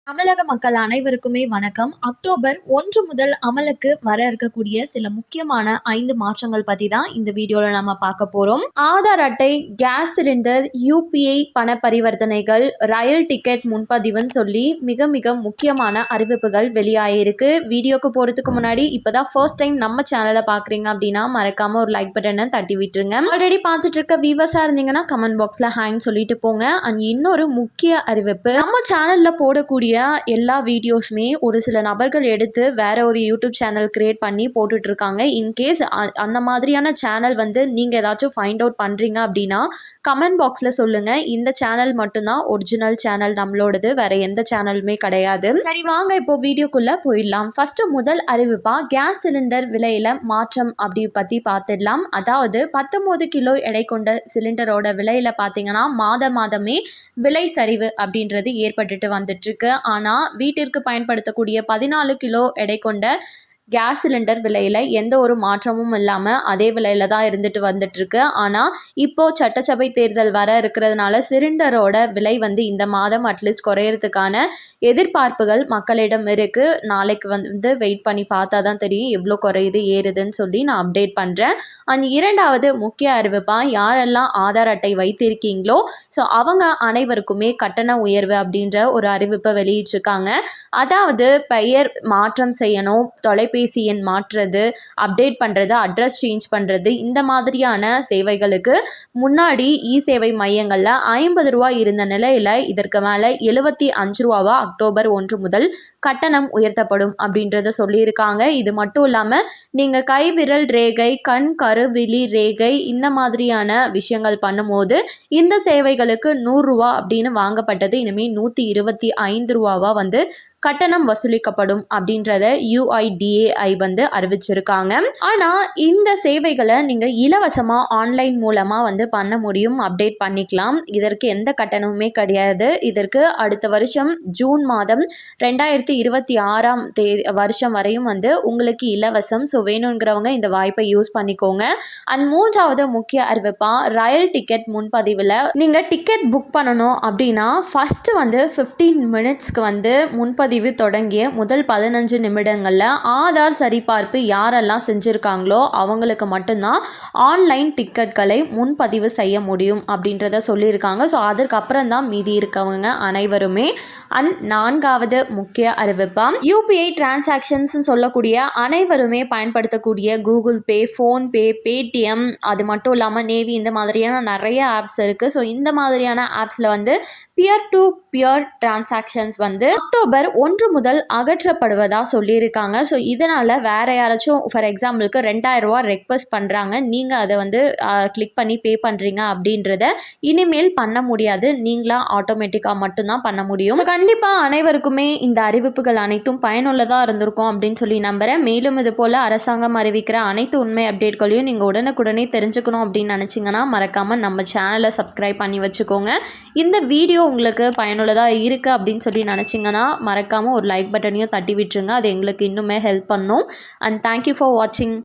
தமிழக மக்கள் அனைவருக்குமே வணக்கம். அக்டோபர் 1 முதல் அமலுக்கு வர இருக்கக்கூடிய சில முக்கியமான 5 மாற்றங்கள் பத்தி தான் இந்த வீடியோல நம்ம பார்க்க போறோம். ஆதார் அட்டை, கேஸ் சிலிண்டர், யுபிஐ பண பரிவர்த்தனைகள், ரயில் டிக்கெட் முன்பதிவுன்னு சொல்லி மிக மிக முக்கியமான அறிவிப்புகள் வெளியாயிருக்கு. வீடியோக்கு போறதுக்கு முன்னாடி இப்பதான் ஃபர்ஸ்ட் டைம் நம்ம சேனலை பார்க்குறீங்க அப்படின்னா மறக்காம ஒரு லைக் பட்டனை தட்டி விட்டுருங்க. ஆல்ரெடி பார்த்துட்டு இருக்க வியூவர்ஸா இருந்தீங்கன்னா கமெண்ட் பாக்ஸ்ல ஹேங் சொல்லிட்டு போங்க. அண்ட் இன்னொரு முக்கிய அறிவிப்பு, நம்ம சேனல்ல போடக்கூடிய எல்லா வீடியோஸுமே ஒரு சில நபர்கள் எடுத்து வேற ஒரு யூடியூப் சேனல் கிரியேட் பண்ணி போட்டுட்டு இருக்காங்க. இன்கேஸ் அந்த மாதிரியான சேனல் நீங்கள் ஏதாச்சும் ஃபைண்ட் அவுட் பண்ணுறீங்க அப்படின்னா கமெண்ட் பாக்ஸில் சொல்லுங்கள். இந்த சேனல் மட்டும்தான் ஒரிஜினல் சேனல் நம்மளோடது, வேற எந்த சேனலுமே கிடையாது. சரி வாங்க இப்போ வீடியோக்குள்ளே போயிடலாம். ஃபர்ஸ்ட் முதல் அறிவிப்பா கேஸ் சிலிண்டர் விலையில் மாற்றம் அப்படி பற்றி பார்த்துடலாம். அதாவது 19 கிலோ எடை கொண்ட சிலிண்டரோட விலையில் பார்த்தீங்கன்னா மாதமே விலை சரிவு அப்படின்றது ஏற்பட்டுட்டு வந்துட்டு இருக்கு. ஆனால் வீட்டிற்கு பயன்படுத்தக்கூடிய 14 கிலோ எடை கொண்ட கேஸ் சிலிண்டர் விலையில் எந்த ஒரு மாற்றமும் இல்லாமல் அதே விலையில் தான் இருந்துட்டு வந்துட்டுருக்கு. ஆனால் இப்போது சட்டசபை தேர்தல் வர இருக்கிறதுனால சிலிண்டரோட விலை இந்த மாதம் அட்லீஸ்ட் குறையிறதுக்கான எதிர்பார்ப்புகள் மக்களிடம் இருக்குது. நாளைக்கு வெயிட் பண்ணி பார்த்தா தான் தெரியும் எவ்வளோ குறையுது ஏறுதுன்னு சொல்லி நான் அப்டேட் பண்ணுறேன். அந்த இரண்டாவது முக்கிய அறிவிப்பாக யாரெல்லாம் ஆதார் அட்டை வைத்திருக்கீங்களோ ஸோ அவங்க அனைவருக்குமே கட்டண உயர்வு அப்படின்ற ஒரு அறிவிப்பை வெளியிட்டிருக்காங்க. அதாவது பெயர் மாற்றம் செய்யணும், தொலைபேசி எண் மாற்றுறது, அப்டேட் பண்ணுறது, அட்ரஸ் சேஞ்ச் பண்ணுறது, இந்த மாதிரியான சேவைகளுக்கு முன்னாடி இ சேவை மையங்களில் 50 ரூபா இருந்த நிலையில் இதற்கு மேலே 75 ரூபாவா அக்டோபர் 1 முதல் கட்டணம் உயர்த்தப்படும் அப்படின்றத சொல்லியிருக்காங்க. இது மட்டும் இல்லாமல் நீங்கள் கைவிரல் ரேகை, கண் கருவிழி ரேகை இந்த மாதிரியான விஷயங்கள் பண்ணும்போது இந்த சேவைகளுக்கு 100 ரூபா அப்படின்னு வாங்கப்பட்டது இனிமேல் 125 ரூபாவா கட்டணம் வசூலிக்கப்படும் அப்படின்றத UIDAI அறிவிச்சிருக்காங்க. ஆனால் இந்த சேவைகளை நீங்கள் இலவசமாக ஆன்லைன் மூலமாக பண்ண முடியும், அப்டேட் பண்ணிக்கலாம். இதற்கு எந்த கட்டணமுமே கிடையாது. இதற்கு அடுத்த வருஷம் ஜூன் மாதம் 2026ஆம் வருஷம் வரையும் உங்களுக்கு இலவசம். ஸோ வேணுங்கிறவங்க இந்த வாய்ப்பை யூஸ் பண்ணிக்கோங்க. அண்ட் மூன்றாவது முக்கிய அறிவிப்பா ரயில் டிக்கெட் முன்பதிவில் நீங்கள் டிக்கெட் புக் பண்ணணும் அப்படின்னா ஃபஸ்ட்டு 15 மினிட்ஸ்க்கு முன்பதிவு தொடங்கிய முதல் 15 நிமிடங்களில் ஆதார் சரிபார்ப்பு யாரெல்லாம் செஞ்சுருக்காங்களோ அவங்களுக்கு மட்டும்தான் ஆன்லைன் டிக்கெட்களை முன்பதிவு செய்ய முடியும் அப்படின்றத சொல்லியிருக்காங்க. ஸோ அதற்கப்புறம் தான் மீதி இருக்கவங்க அனைவருமே. அண்ட் நான்காவது முக்கிய அறிவிப்பாக யூபிஐ டிரான்சாக்ஷன்ஸ் சொல்லக்கூடிய அனைவருமே பயன்படுத்தக்கூடிய கூகுள் பே, ஃபோன்பே, பேடிஎம், அது மட்டும் இல்லாமல் நேவி, இந்த மாதிரியான நிறைய ஆப்ஸ் இருக்குது. ஸோ இந்த மாதிரியான ஆப்ஸில் peer to peer transactions October 1 முதல் அகற்றப்படுவதாக சொல்லியிருக்காங்க. ஸோ இதனால் வேறு யாராச்சும் ஃபார் எக்ஸாம்பிளுக்கு 2000 ரூபா ரெக்வஸ்ட் பண்ணுறாங்க, நீங்கள் அதை கிளிக் பண்ணி பே பண்ணுறீங்க அப்படின்றத இனிமேல் பண்ண முடியாது. நீங்களாக ஆட்டோமேட்டிக்காக மட்டும்தான் பண்ண முடியும். கண்டிப்பாக அனைவருக்குமே இந்த அறிவிப்புகள் அனைத்தும் பயனுள்ளதாக இருந்திருக்கும் அப்படின்னு சொல்லி நம்புகிறேன். மேலும் இது போல் அரசாங்கம் அறிவிக்கிற அனைத்து உண்மை அப்டேட்களையும் நீங்கள் உடனுக்குடனே தெரிஞ்சுக்கணும் அப்படின்னு நினச்சிங்கன்னா மறக்காமல் நம்ம சேனலை சப்ஸ்கிரைப் பண்ணி வச்சுக்கோங்க. இந்த வீடியோ உங்களுக்கு பயனுள்ளதாக இருக்குது அப்படின்னு சொல்லி நினச்சிங்கன்னா மறக்காமல் ஒரு லைக் பட்டனையும் தட்டி விட்டுருங்க. அது எங்களுக்கு இன்னுமே ஹெல்ப் பண்ணும். அண்ட் தேங்க்யூ ஃபார் வாட்சிங்.